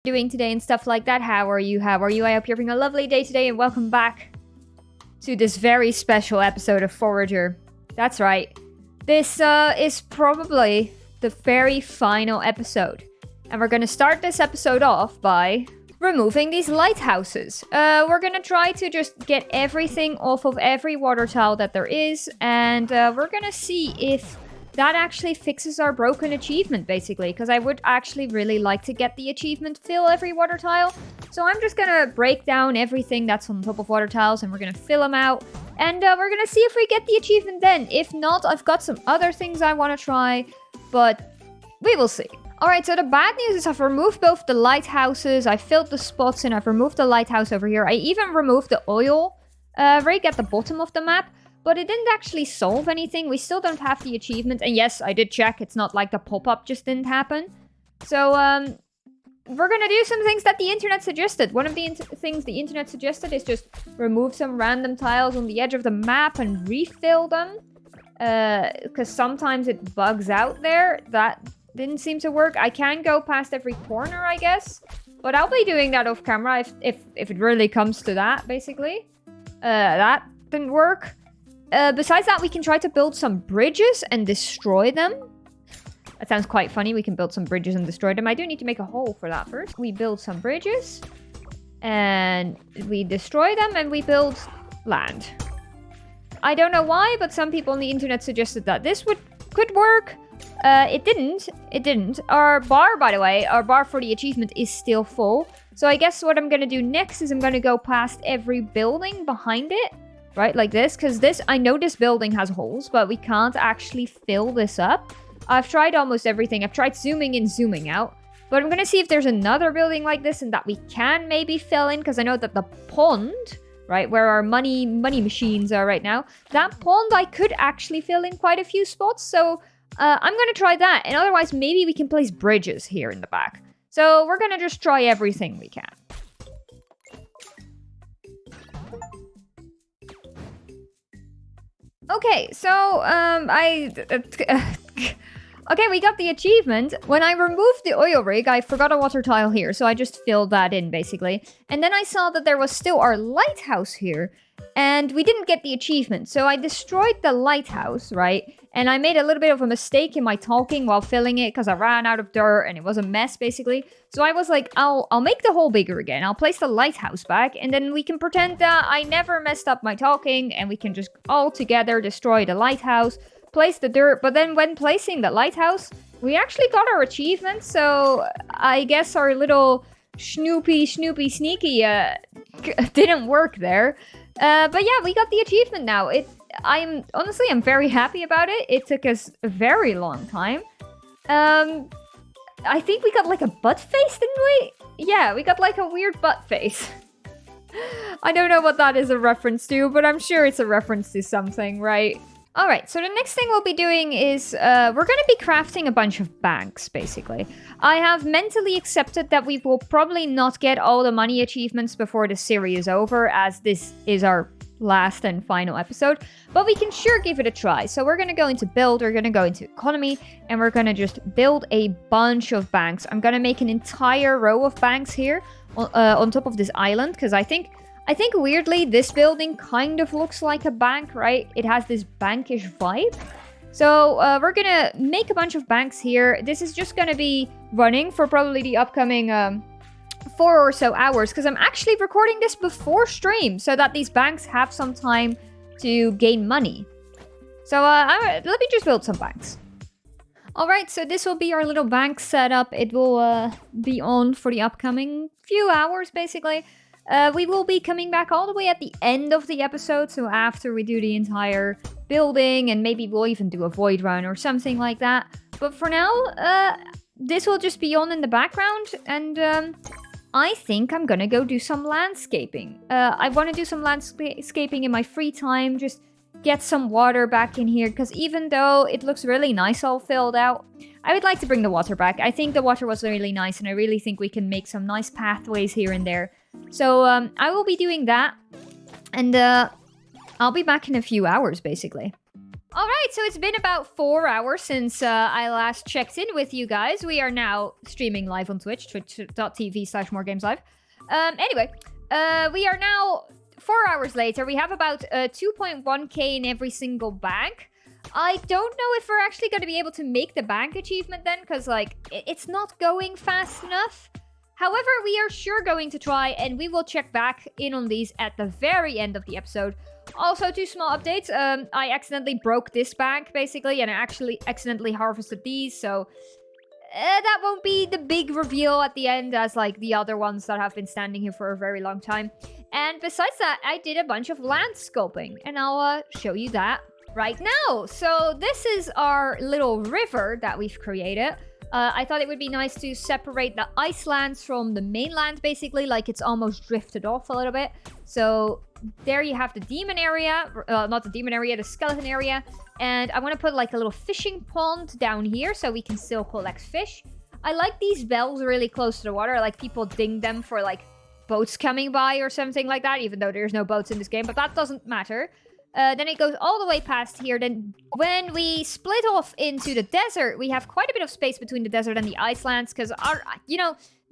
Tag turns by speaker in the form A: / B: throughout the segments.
A: doing today and stuff like that. How are you? I hope you're having a lovely day today, and welcome back to this very special episode of Forager. That's right. This is probably the very final episode. And we're going to start this episode off by removing these lighthouses. We're going to try to just get everything off of every water tile that there is. And we're going to see if that actually fixes our broken achievement, basically. Because I would actually really like to get the achievement fill every water tile. So I'm just going to break down everything that's on top of water tiles. And we're going to fill them out. And we're going to see if we get the achievement then. If not, I've got some other things I want to try. But we will see. Alright, so the bad news is I've removed both the lighthouses, I filled the spots in, I've removed the lighthouse over here. I even removed the oil rig at the bottom of the map, but it didn't actually solve anything. We still don't have the achievement, and yes, I did check, it's not like the pop-up just didn't happen. So, we're gonna do some things that the internet suggested. One of the things the internet suggested is just remove some random tiles on the edge of the map and refill them. Because sometimes it bugs out there. That didn't seem to work. I can go past every corner, I guess. But I'll be doing that off camera if it really comes to that, basically. That didn't work. Besides that, we can try to build some bridges and destroy them. That sounds quite funny. We can build some bridges and destroy them. I do need to make a hole for that first. We build some bridges. And we destroy them and we build land. I don't know why, but some people on the internet suggested that this could work. It didn't. Our bar, by the way, our bar for the achievement is still full. So I guess what I'm going to do next is I'm going to go past every building behind it. Right, like this. Because I know this building has holes, but we can't actually fill this up. I've tried almost everything. I've tried zooming in, zooming out. But I'm going to see if there's another building like this and that we can maybe fill in. Because I know that the pond, right, where our money machines are right now, that pond I could actually fill in quite a few spots. So I'm going to try that. And otherwise, maybe we can place bridges here in the back. So we're going to just try everything we can. Okay, so, okay, we got the achievement. When I removed the oil rig, I forgot a water tile here, so I just filled that in, basically. And then I saw that there was still our lighthouse here, and we didn't get the achievement. So I destroyed the lighthouse, right? And I made a little bit of a mistake in my talking while filling it, because I ran out of dirt, and it was a mess, basically. So I was like, I'll make the hole bigger again. I'll place the lighthouse back, and then we can pretend that I never messed up my talking, and we can just all together destroy the lighthouse, place the dirt. But then when placing the lighthouse, we actually got our achievement. So I guess our little snoopy sneaky didn't work there. But yeah, we got the achievement now. I'm very happy about it. It took us a very long time. I think we got like a butt face, didn't we? Yeah, we got like a weird butt face. I don't know what that is a reference to, but I'm sure it's a reference to something, right? Alright, so the next thing we'll be doing is, we're going to be crafting a bunch of banks, basically. I have mentally accepted that we will probably not get all the money achievements before the series is over, as this is our last and final episode, but we can sure give it a try. So we're going to go into build, we're going to go into economy, and we're going to just build a bunch of banks. I'm going to make an entire row of banks here on top of this island, because I think weirdly this building kind of looks like a bank, right? It has this bankish vibe. So we're going to make a bunch of banks here. This is just going to be running for probably the upcoming 4 or so hours, because I'm actually recording this before stream so that these banks have some time to gain money. So let me just build some banks. Alright, so this will be our little bank setup. It will be on for the upcoming few hours, basically. We will be coming back all the way at the end of the episode, so after we do the entire building, and maybe we'll even do a void run or something like that. But for now, this will just be on in the background, and I think I'm gonna go do some landscaping. I want to do some landscaping in my free time, just get some water back in here, because even though it looks really nice all filled out, I would like to bring the water back. I think the water was really nice, and I really think we can make some nice pathways here and there. So I will be doing that, and I'll be back in a few hours, basically. Alright, so it's been about 4 hours since I last checked in with you guys. We are now streaming live on Twitch, twitch.tv/moregameslive. Anyway, we are now 4 hours later. We have about 2.1k in every single bank. I don't know if we're actually going to be able to make the bank achievement then, because, like, it's not going fast enough. However, we are sure going to try, and we will check back in on these at the very end of the episode. Also, 2 small updates. I accidentally broke this bank, basically, and I actually accidentally harvested these, so that won't be the big reveal at the end as, like, the other ones that have been standing here for a very long time. And besides that, I did a bunch of land sculpting, and I'll show you that right now. So this is our little river that we've created. I thought it would be nice to separate the ice lands from the mainland, basically, like it's almost drifted off a little bit. So there you have the demon area, not the demon area, the skeleton area. And I want to put like a little fishing pond down here so we can still collect fish. I like these bells really close to the water, like people ding them for like boats coming by or something like that, even though there's no boats in this game, but that doesn't matter. Then it goes all the way past here. Then when we split off into the desert, we have quite a bit of space between the desert and the icelands because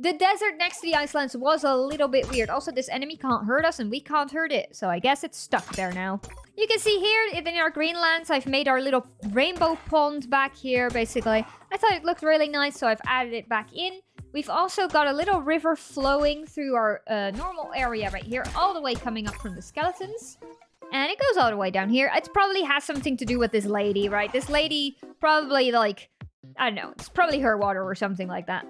A: the desert next to the icelands was a little bit weird. Also, this enemy can't hurt us and we can't hurt it. So I guess it's stuck there now. You can see here in our greenlands, I've made our little rainbow pond back here, basically. I thought it looked really nice, so I've added it back in. We've also got a little river flowing through our normal area right here, all the way coming up from the skeletons. And it goes all the way down here. It probably has something to do with this lady, right? This lady probably, like, I don't know. It's probably her water or something like that.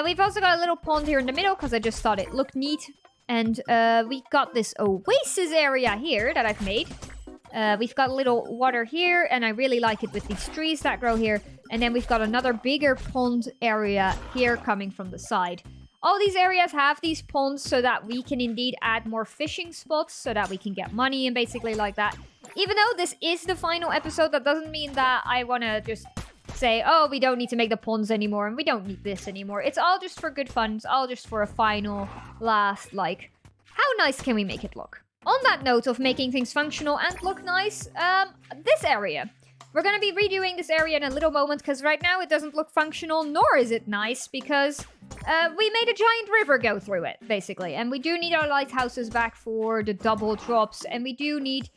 A: We've also got a little pond here in the middle because I just thought it looked neat. And we got this oasis area here that I've made. We've got a little water here, and I really like it with these trees that grow here. And then we've got another bigger pond area here coming from the side. All these areas have these ponds so that we can indeed add more fishing spots so that we can get money and basically like that. Even though this is the final episode, that doesn't mean that I want to just say, oh, we don't need to make the ponds anymore and we don't need this anymore. It's all just for good fun. It's all just for a final, last, like, how nice can we make it look? On that note of making things functional and look nice, this area. We're going to be redoing this area in a little moment because right now it doesn't look functional, nor is it nice because we made a giant river go through it, basically. And we do need our lighthouses back for the double drops, and we do need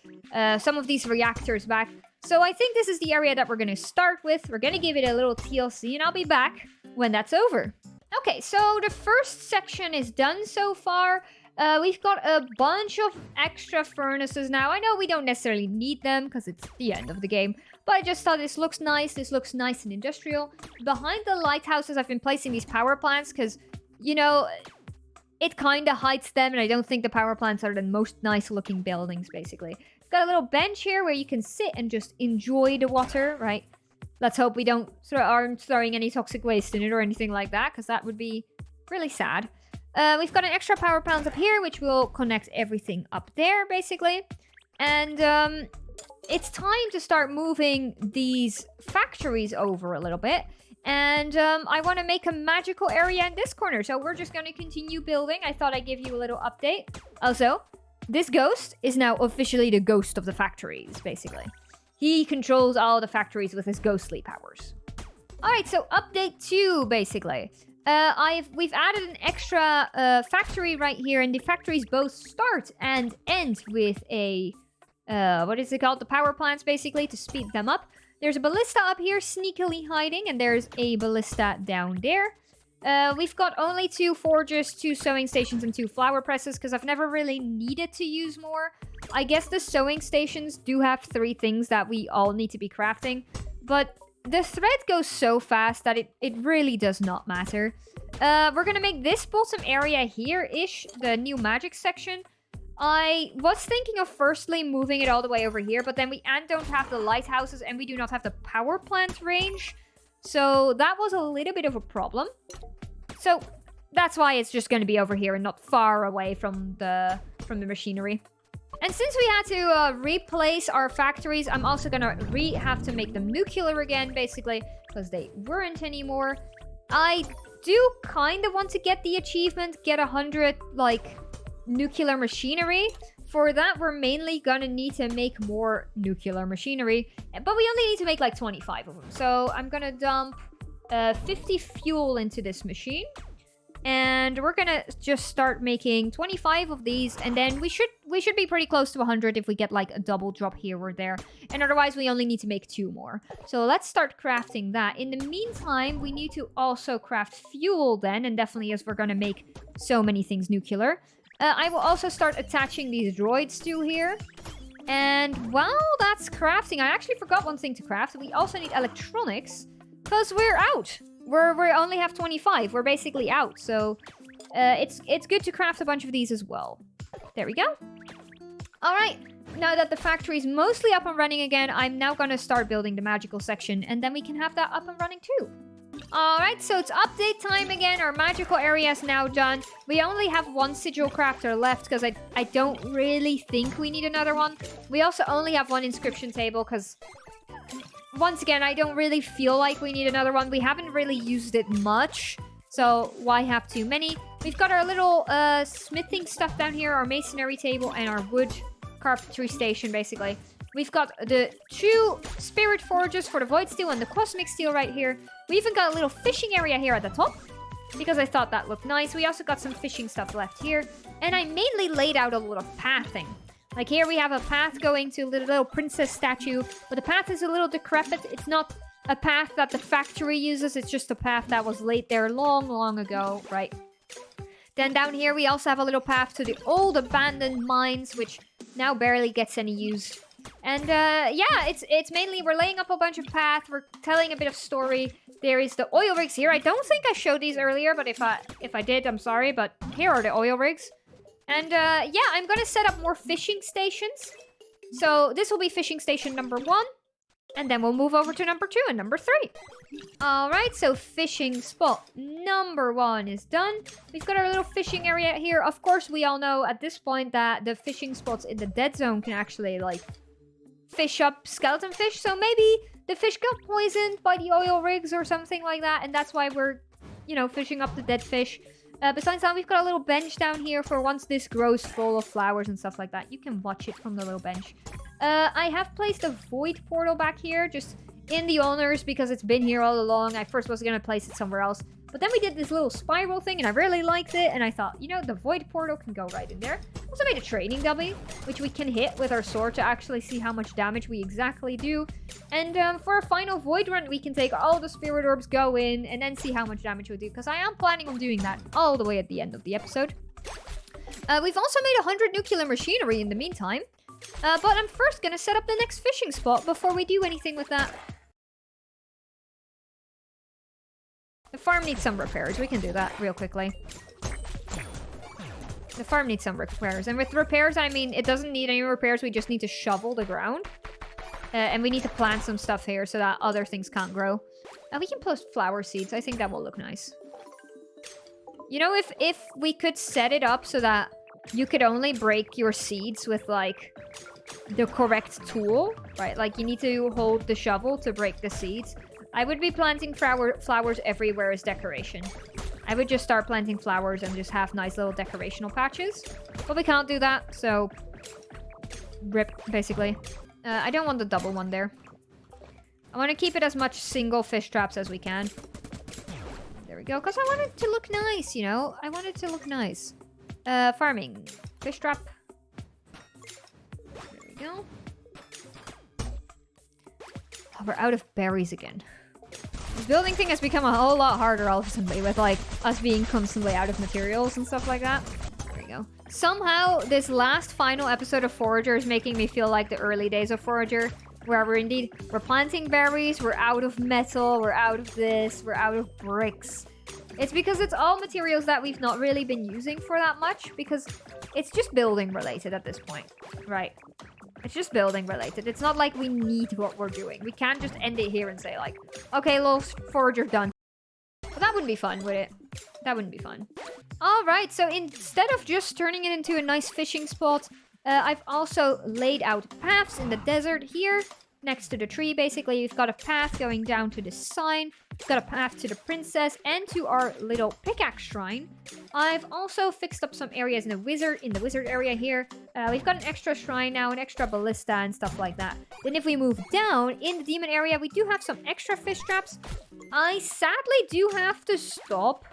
A: some of these reactors back. So I think this is the area that we're going to start with. We're going to give it a little TLC, and I'll be back when that's over. Okay, so the first section is done so far. We've got a bunch of extra furnaces now. I know we don't necessarily need them because it's the end of the game. But I just thought this looks nice. This looks nice and industrial. Behind the lighthouses, I've been placing these power plants because, you know, it kind of hides them. And I don't think the power plants are the most nice looking buildings, basically. Got a little bench here where you can sit and just enjoy the water, right? Let's hope we aren't throwing any toxic waste in it or anything like that, because that would be really sad. We've got an extra power plant up here, which will connect everything up there, basically. And it's time to start moving these factories over a little bit. And I want to make a magical area in this corner. So we're just going to continue building. I thought I'd give you a little update. Also, this ghost is now officially the ghost of the factories, basically. He controls all the factories with his ghostly powers. Alright, so update 2, basically. We've added an extra factory right here, and the factories both start and end with a what is it called? The power plants, basically, to speed them up. There's a ballista up here sneakily hiding, and there's a ballista down there. We've got only 2 forges, 2 sewing stations, and 2 flower presses, because I've never really needed to use more. I guess the sewing stations do have 3 things that we all need to be crafting, but the thread goes so fast that it really does not matter. We're gonna make this bottom area here-ish the new magic section. I was thinking of firstly moving it all the way over here, but then we don't have the lighthouses and we do not have the power plant range. So that was a little bit of a problem. So that's why it's just going to be over here and not far away from the machinery. And since we had to replace our factories, I'm also going to have to make them nuclear again, basically, because they weren't anymore. I do kind of want to get the achievement, get 100, like, nuclear machinery, for that, we're mainly gonna need to make more nuclear machinery. But we only need to make like 25 of them. So I'm gonna dump 50 fuel into this machine. And we're gonna just start making 25 of these, and then we should be pretty close to 100 if we get like a double drop here or there. And otherwise, we only need to make 2 more. So let's start crafting that. In the meantime, we need to also craft fuel then, and definitely as we're gonna make so many things nuclear. I will also start attaching these droids to here. And while that's crafting, I actually forgot one thing to craft. We also need electronics, because we're out. We only have 25. We're basically out. So it's good to craft a bunch of these as well. There we go. All right. Now that the factory is mostly up and running again, I'm now going to start building the magical section. And then we can have that up and running too. All right. So it's update time again. Our magical area is now done. We only have 1 sigil crafter left because I don't really think we need another one. We also only have 1 inscription table because... once again, I don't really feel like we need another one. We haven't really used it much, so why have too many? We've got our little smithing stuff down here, our masonry table, and our wood carpentry station, basically. We've got the 2 spirit forges for the void steel and the cosmic steel right here. We even got a little fishing area here at the top, because I thought that looked nice. We also got some fishing stuff left here, and I mainly laid out a lot of pathing. Like here we have a path going to a little princess statue, but the path is a little decrepit. It's not a path that the factory uses. It's just a path that was laid there long, long ago, right? Then down here we also have a little path to the old abandoned mines, which now barely gets any use. And yeah, it's mainly we're laying up a bunch of paths. We're telling a bit of story. There is the oil rigs here. I don't think I showed these earlier, but if I did, I'm sorry. But here are the oil rigs. And, yeah, I'm gonna set up more fishing stations. So, this will be fishing station number 1. And then we'll move over to number 2 and number 3. Alright, so fishing spot number 1 is done. We've got our little fishing area here. Of course, we all know at this point that the fishing spots in the dead zone can actually, like, fish up skeleton fish. So, maybe the fish got poisoned by the oil rigs or something like that. And that's why we're, you know, fishing up the dead fish. Besides that, we've got a little bench down here for once this grows full of flowers and stuff like that. You can watch it from the little bench. I have placed a void portal back here, just in the honors because it's been here all along. I first was going to place it somewhere else. But then we did this little spiral thing and I really liked it. And I thought, you know, the void portal can go right in there. Also made a training dummy, which we can hit with our sword to actually see how much damage we exactly do. And for a final void run, we can take all the spirit orbs, go in, and then see how much damage we do. Because I am planning on doing that all the way at the end of the episode. We've also made 100 nuclear machinery in the meantime. But I'm first going to set up the next fishing spot before we do anything with that. The farm needs some repairs. We can do that real quickly. The farm needs some repairs. And with repairs, I mean, it doesn't need any repairs. We just need to shovel the ground. And we need to plant some stuff here so that other things can't grow. And we can post flower seeds. I think that will look nice. You know, if we could set it up so that you could only break your seeds with, like, the correct tool, right? Like, you need to hold the shovel to break the seeds. I would be planting flowers everywhere as decoration. I would just start planting flowers and just have nice little decorational patches. But we can't do that, so... rip, basically. I don't want the double one there. I want to keep it as much single fish traps as we can. There we go, because I want it to look nice, you know? I want it to look nice. Farming. Fish trap. There we go. Oh, we're out of berries again. This building thing has become a whole lot harder all of a sudden with, like, us being constantly out of materials and stuff like that. There we go. Somehow, this last final episode of Forager is making me feel like the early days of Forager, where we're planting berries, we're out of metal, we're out of this, we're out of bricks. It's because it's all materials that we've not really been using for that much, because it's just building related at this point, right? It's just building related. It's not like we need what we're doing. We can't just end it here and say, like, okay, little Forager done. But that wouldn't be fun, would it? That wouldn't be fun. Alright, so instead of just turning it into a nice fishing spot, I've also laid out paths in the desert here, next to the tree, basically. We've got a path going down to the sign. Got a path to the princess and to our little pickaxe shrine. I've also fixed up some areas in the wizard area here. We've got an extra shrine now, an extra ballista and stuff like that. Then if we move down in the demon area, we do have some extra fish traps. I sadly do have to stop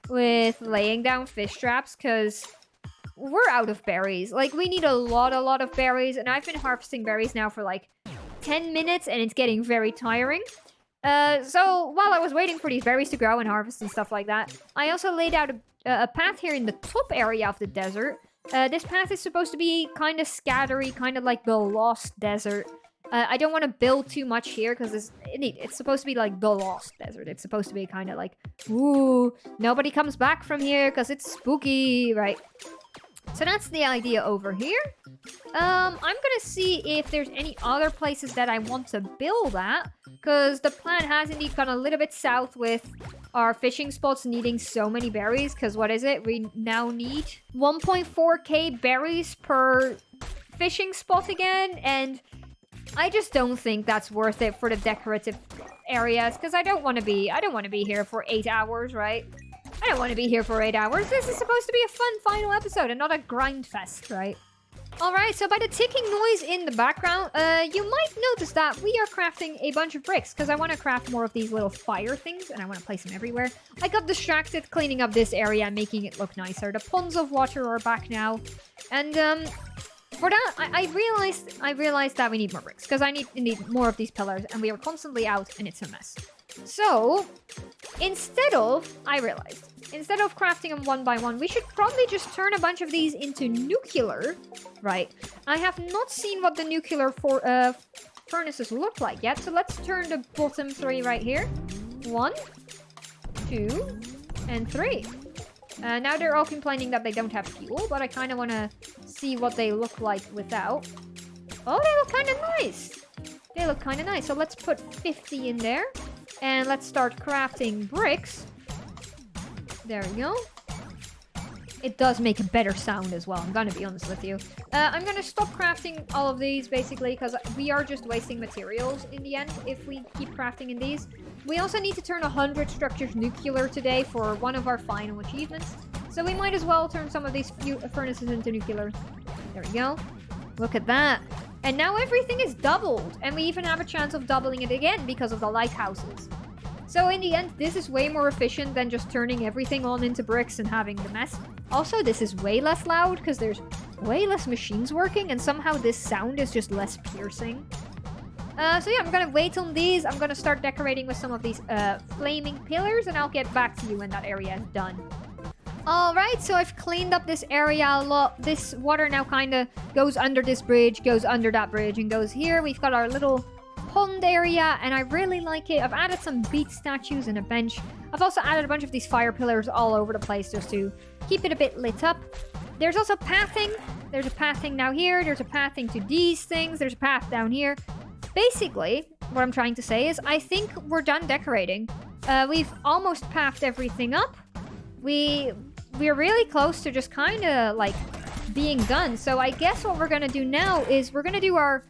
A: with laying down fish traps because we're out of berries. Like, we need a lot of berries, and I've been harvesting berries now for like 10 minutes, and it's getting very tiring. So while I was waiting for these berries to grow and harvest and stuff like that, I also laid out a path here in the top area of the desert. This path is supposed to be kind of scattery, kind of like the Lost Desert. I don't want to build too much here because it's supposed to be like the Lost Desert. It's supposed to be kind of like, ooh, nobody comes back from here because it's spooky, right? So that's the idea over here. I'm gonna see if there's any other places that I want to build at, because the plan has indeed gone a little bit south with our fishing spots needing so many berries, because what is it? We now need 1.4k berries per fishing spot again, and I just don't think that's worth it for the decorative areas, because I don't want to be here for 8 hours, right? I don't want to be here for 8 hours. This is supposed to be a fun final episode and not a grind fest, right? Alright, so by the ticking noise in the background, you might notice that we are crafting a bunch of bricks, because I want to craft more of these little fire things, and I want to place them everywhere. I got distracted cleaning up this area and making it look nicer. The ponds of water are back now, and for that, I realized that we need more bricks, because I need more of these pillars, and we are constantly out, and it's a mess. So, instead of crafting them one by one, we should probably just turn a bunch of these into nuclear, right? I have not seen what the nuclear furnaces look like yet, so let's turn the bottom 3 right here. 1, 2, and 3. Now they're all complaining that they don't have fuel, but I kind of want to see what they look like without. Oh, they look kind of nice. They look kind of nice. So let's put 50 in there. And let's start crafting bricks. There we go. It does make a better sound as well, I'm gonna be honest with you. I'm gonna stop crafting all of these, basically, because we are just wasting materials in the end if we keep crafting in these. We also need to turn 100 structures nuclear today for one of our final achievements. So we might as well turn some of these furnaces into nuclear. There we go. Look at that. And now everything is doubled, and we even have a chance of doubling it again because of the lighthouses. So in the end, this is way more efficient than just turning everything on into bricks and having the mess. Also, this is way less loud because there's way less machines working, and somehow this sound is just less piercing. So yeah, I'm gonna wait on these. I'm gonna start decorating with some of these flaming pillars, and I'll get back to you when that area is done. Alright, so I've cleaned up this area a lot. This water now kind of goes under this bridge, goes under that bridge, and goes here. We've got our little pond area, and I really like it. I've added some beach statues and a bench. I've also added a bunch of these fire pillars all over the place just to keep it a bit lit up. There's also pathing. There's a pathing now here. There's a pathing to these things. There's a path down here. Basically, what I'm trying to say is I think we're done decorating. We've almost pathed everything up. We're really close to just kind of like being done. So I guess what we're going to do now is we're going to do our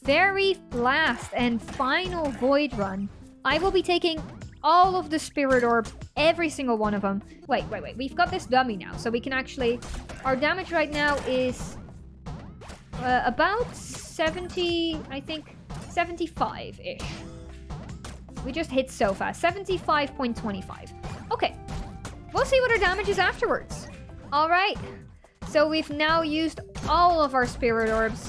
A: very last and final void run. I will be taking all of the spirit orbs, every single one of them. Wait. We've got this dummy now, so we can actually... Our damage right now is about 70, I think 75-ish. We just hit so fast. 75.25. Okay. We'll see what our damage is afterwards. Alright. So we've now used all of our spirit orbs.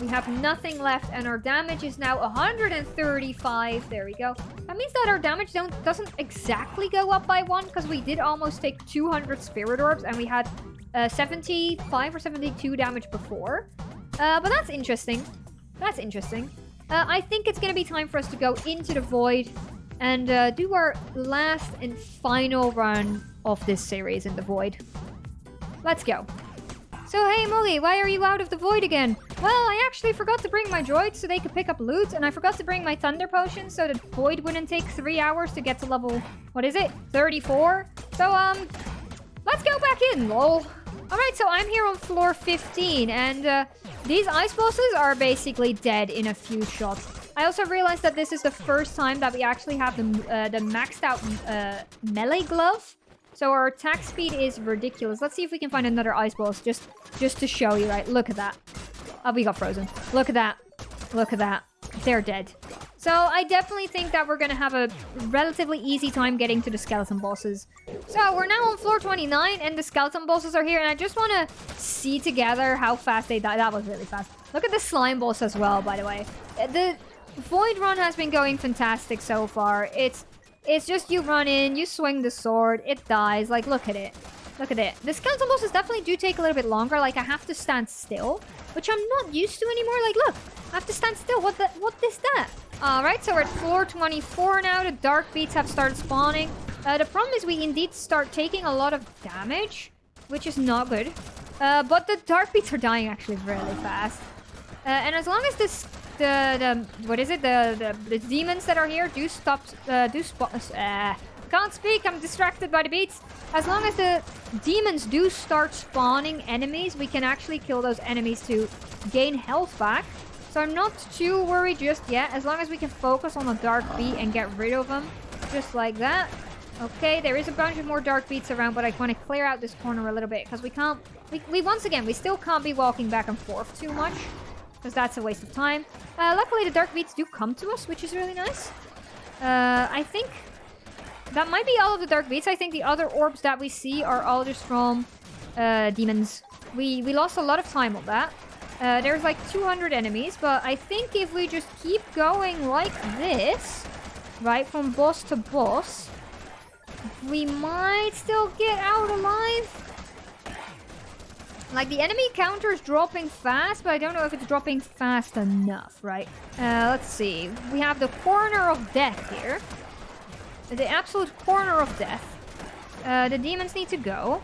A: We have nothing left, and our damage is now 135. There we go. That means that our damage doesn't exactly go up by 1, because we did almost take 200 spirit orbs, and we had 75 or 72 damage before. But that's interesting. That's interesting. I think it's going to be time for us to go into the void and do our last and final run of this series in the void. Let's go. So hey Molly, why are you out of the void again? Well, I actually forgot to bring my droids so they could pick up loot, and I forgot to bring my thunder potion so the void wouldn't take 3 hours to get to level, what is it, 34? So let's go back in, lol. Alright, so I'm here on floor 15, and these ice bosses are basically dead in a few shots. I also realized that this is the first time that we actually have the maxed out melee glove. So our attack speed is ridiculous. Let's see if we can find another ice boss just to show you, right? Look at that. Oh, we got frozen. Look at that. Look at that. They're dead. So I definitely think that we're going to have a relatively easy time getting to the skeleton bosses. So we're now on floor 29 and the skeleton bosses are here. And I just want to see together how fast they die. That was really fast. Look at the slime boss as well, by the way. The void run has been going fantastic so far. It's just you run in, you swing the sword, it dies. Like, look at it. Look at it. The skeleton bosses definitely do take a little bit longer. Like, I have to stand still, which I'm not used to anymore. Like, look, I have to stand still. What is that? Alright, so we're at floor 24 now. The dark beats have started spawning. The problem is we indeed start taking a lot of damage, which is not good. But the dark beats are dying actually really fast. And as long as this... what is it? The demons that are here do spawn. Can't speak. I'm distracted by the beats. As long as the demons do start spawning enemies, we can actually kill those enemies to gain health back. So I'm not too worried just yet. As long as we can focus on the dark beat and get rid of them, just like that. Okay, there is a bunch of more dark beats around, but I want to clear out this corner a little bit because we can't. We once again, we still can't be walking back and forth too much. Because that's a waste of time. Luckily, the dark beats do come to us, which is really nice. I think that might be all of the dark beats. I think the other orbs that we see are all just from demons. We lost a lot of time on that. There's like 200 enemies, but I think if we just keep going like this, right, from boss to boss, we might still get out alive. Like, the enemy counter is dropping fast, but I don't know if it's dropping fast enough, right? Let's see. We have the corner of death here. The absolute corner of death. The demons need to go.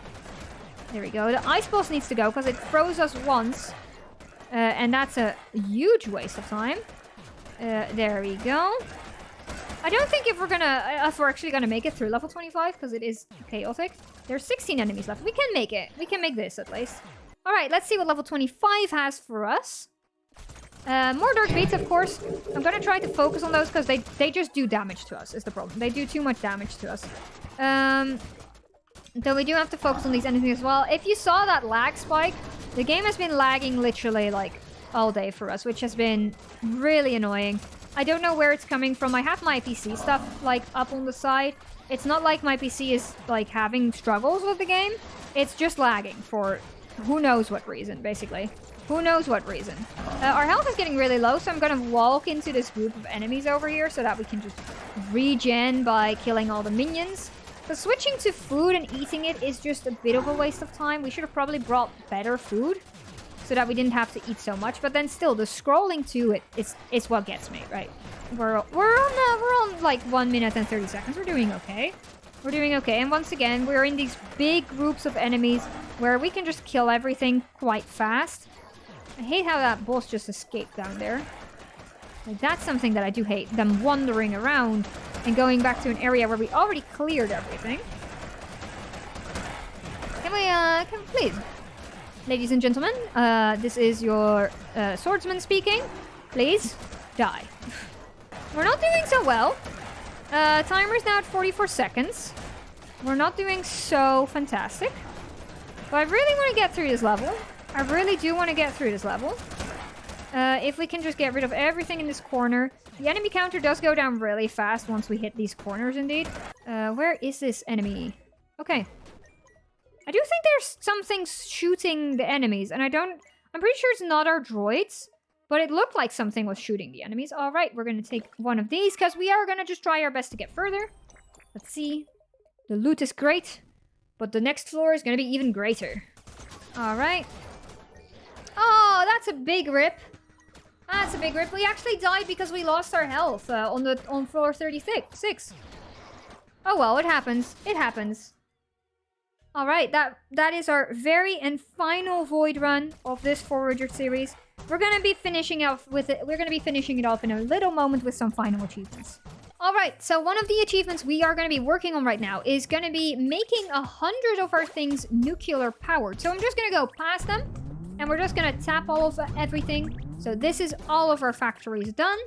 A: There we go. The ice boss needs to go, because it froze us once. And that's a huge waste of time. There we go. I don't think if we're actually gonna make it through level 25, because it is chaotic. There's 16 enemies left. We can make it. We can make this, at least. Alright, let's see what level 25 has for us. More dark beats, of course. I'm gonna try to focus on those, because they just do damage to us, is the problem. They do too much damage to us. Though we do have to focus on these enemies as well. If you saw that lag spike, the game has been lagging literally, like, all day for us, which has been really annoying. I don't know where it's coming from. I have my PC stuff, like, up on the side. It's not like my PC is, like, having struggles with the game. It's just lagging for who knows what reason, basically. Who knows what reason. Our health is getting really low, so I'm gonna walk into this group of enemies over here so that we can just regen by killing all the minions. But switching to food and eating it is just a bit of a waste of time. We should have probably brought better food so that we didn't have to eat so much. But then still, the scrolling to it is what gets me, right? We're on like 1 minute and 30 seconds. We're doing okay. We're doing okay. And once again, we're in these big groups of enemies where we can just kill everything quite fast. I hate how that boss just escaped down there. Like, that's something that I do hate. Them wandering around and going back to an area where we already cleared everything. Can we please? Ladies and gentlemen, this is your swordsman speaking. Please, die. We're not doing so well. Timer's now at 44 seconds. We're not doing so fantastic. But I really want to get through this level. I really do want to get through this level. If we can just get rid of everything in this corner. The enemy counter does go down really fast once we hit these corners, indeed. Where is this enemy? Okay. I do think there's something shooting the enemies, and I'm pretty sure it's not our droids, but it looked like something was shooting the enemies. All right, we're going to take one of these, because we are going to just try our best to get further. Let's see. The loot is great, but the next floor is going to be even greater. All right. Oh, that's a big rip. That's a big rip. We actually died because we lost our health on floor 36. Oh well, it happens. It happens. All right, that is our very and final void run of this Forager series. We're gonna be finishing off with it. We're gonna be finishing it off in a little moment with some final achievements. All right, so one of the achievements we are gonna be working on right now is gonna be making 100 of our things nuclear powered. So I'm just gonna go past them, and we're just gonna tap all of everything. So this is all of our factories done.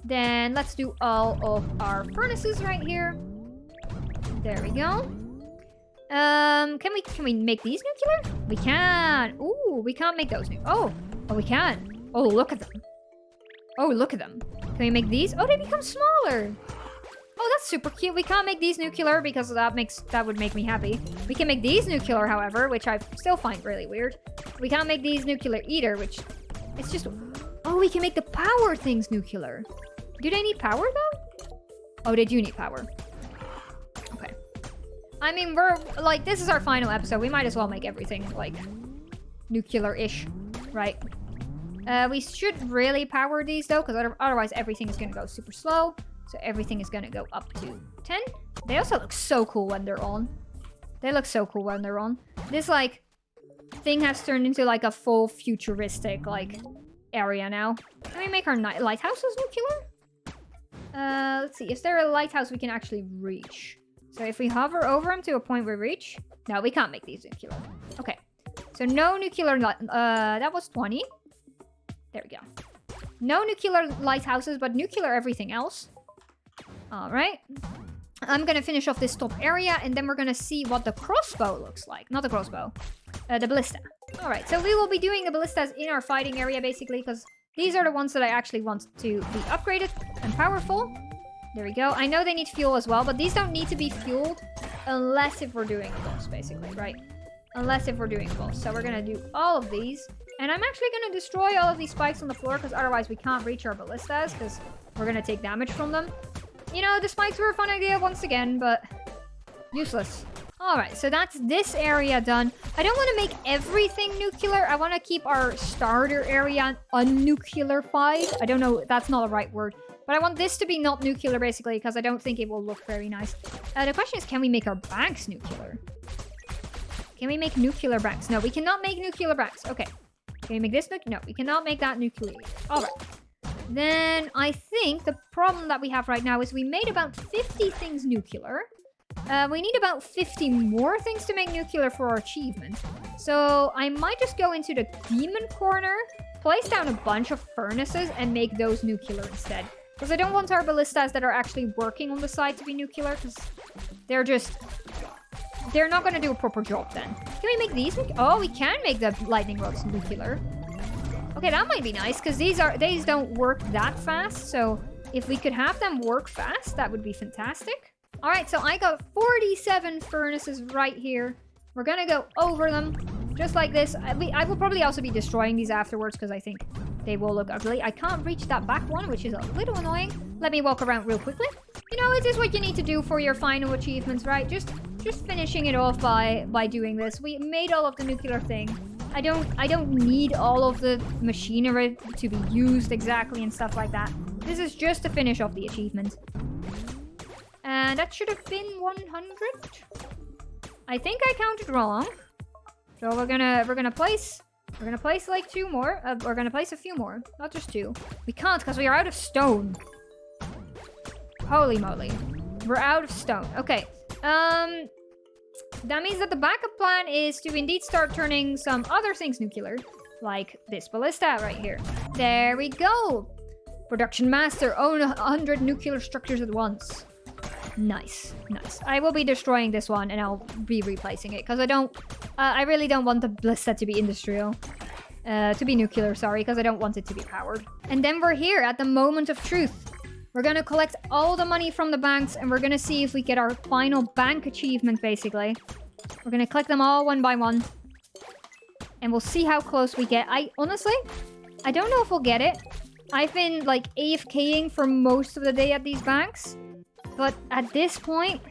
A: Then let's do all of our furnaces right here. There we go. Can we make these nuclear? We can. Ooh, we can't make those Oh, we can. Oh, look at them. Oh, look at them. Can we make these? Oh, they become smaller. Oh, that's super cute. We can't make these nuclear because that would make me happy. We can make these nuclear, however, which I still find really weird. We can't make these nuclear either, which it's just... Oh, we can make the power things nuclear. Do they need power, though? Oh, they do need power. Okay. I mean, we're, like, this is our final episode. We might as well make everything, like, nuclear-ish, right? We should really power these, though, because otherwise everything is going to go super slow. So everything is going to go up to 10. They also look so cool when they're on. They look so cool when they're on. This, like, thing has turned into, like, a full futuristic, like, area now. Can we make our lighthouses nuclear? Let's see. Is there a lighthouse we can actually reach? So if we hover over them to a point we reach... No, we can't make these nuclear. Okay. So no nuclear... that was 20. There we go. No nuclear lighthouses, but nuclear everything else. Alright. I'm gonna finish off this top area, and then we're gonna see what the crossbow looks like. Not the crossbow. The ballista. Alright, so we will be doing the ballistas in our fighting area, basically, because these are the ones that I actually want to be upgraded and powerful. There we go. I know they need fuel as well, but these don't need to be fueled unless if we're doing a boss, basically, right? Unless if we're doing a boss. So we're gonna do all of these. And I'm actually gonna destroy all of these spikes on the floor, because otherwise we can't reach our ballistas, because we're gonna take damage from them. You know, the spikes were a fun idea once again, but useless. Alright, so that's this area done. I don't want to make everything nuclear. I want to keep our starter area unnuclearified. I don't know, that's not the right word. But I want this to be not nuclear, basically, because I don't think it will look very nice. The question is, can we make our banks nuclear? Can we make nuclear banks? No, we cannot make nuclear banks. Okay. Can we make this nuclear? No, we cannot make that nuclear. Alright. Then I think the problem that we have right now is we made about 50 things nuclear. We need about 50 more things to make nuclear for our achievement. So I might just go into the demon corner, place down a bunch of furnaces, and make those nuclear instead. Because I don't want our ballistas that are actually working on the side to be nuclear, because they're not going to do a proper job then. Can we make these? Oh, we can make the lightning rods nuclear. Okay, that might be nice, because these don't work that fast. So if we could have them work fast, that would be fantastic. All right, so I got 47 furnaces right here. We're going to go over them just like this. I will probably also be destroying these afterwards, because I think they will look ugly. I can't reach that back one, which is a little annoying. Let me walk around real quickly. You know, it is what you need to do for your final achievements, right? Just finishing it off by doing this. We made all of the nuclear thing. I don't need all of the machinery to be used exactly and stuff like that. This is just to finish off the achievement. And that should have been 100. I think I counted wrong. So we're gonna place like 2 more. We're gonna place a few more, not just 2. We can't because we are out of stone. Holy moly, we're out of stone. Okay. That means that the backup plan is to indeed start turning some other things nuclear, like this ballista right here. There we go. Production master, own 100 nuclear structures at once. Nice, nice. I will be destroying this one, and I'll be replacing it, because I really don't want the ballista to be industrial. To be nuclear, sorry, because I don't want it to be powered. And then we're here at the moment of truth. We're gonna collect all the money from the banks, and we're gonna see if we get our final bank achievement, basically. We're gonna collect them all one by one. And we'll see how close we get. Honestly, I don't know if we'll get it. I've been, like, AFKing for most of the day at these banks. But at this point,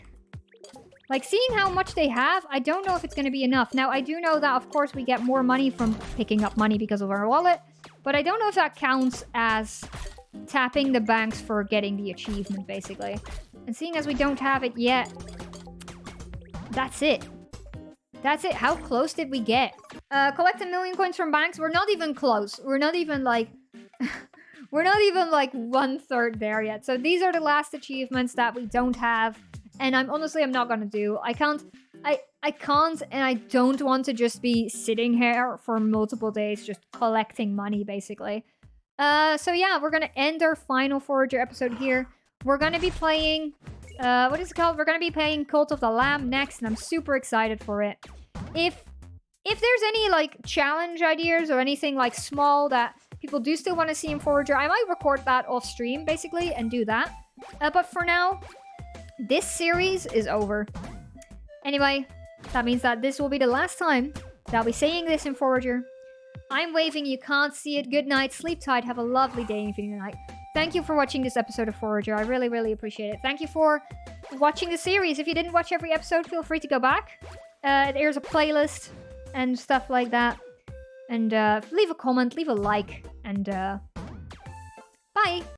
A: like, seeing how much they have, I don't know if it's going to be enough. Now, I do know that, of course, we get more money from picking up money because of our wallet. But I don't know if that counts as tapping the banks for getting the achievement, basically. And seeing as we don't have it yet, that's it. That's it. How close did we get? Collect 1 million coins from banks. We're not even close. We're not even, like... We're not even, like, 1/3 there yet. So these are the last achievements that we don't have. And I'm not gonna do. I can't, and I don't want to just be sitting here for multiple days just collecting money, basically. So yeah, we're gonna end our final Forager episode here. We're gonna be playing, what is it called? We're gonna be playing Cult of the Lamb next, and I'm super excited for it. If there's any like challenge ideas or anything like small that people do still want to see in Forager, I might record that off stream basically and do that. But for now, this series is over. Anyway, that means that this will be the last time that I'll be saying this in Forager. I'm waving, you can't see it. Good night, sleep tight, have a lovely day and evening night. Thank you for watching this episode of Forager. I really, really appreciate it. Thank you for watching the series. If you didn't watch every episode, feel free to go back. There's a playlist and stuff like that. And leave a comment, leave a like, and bye!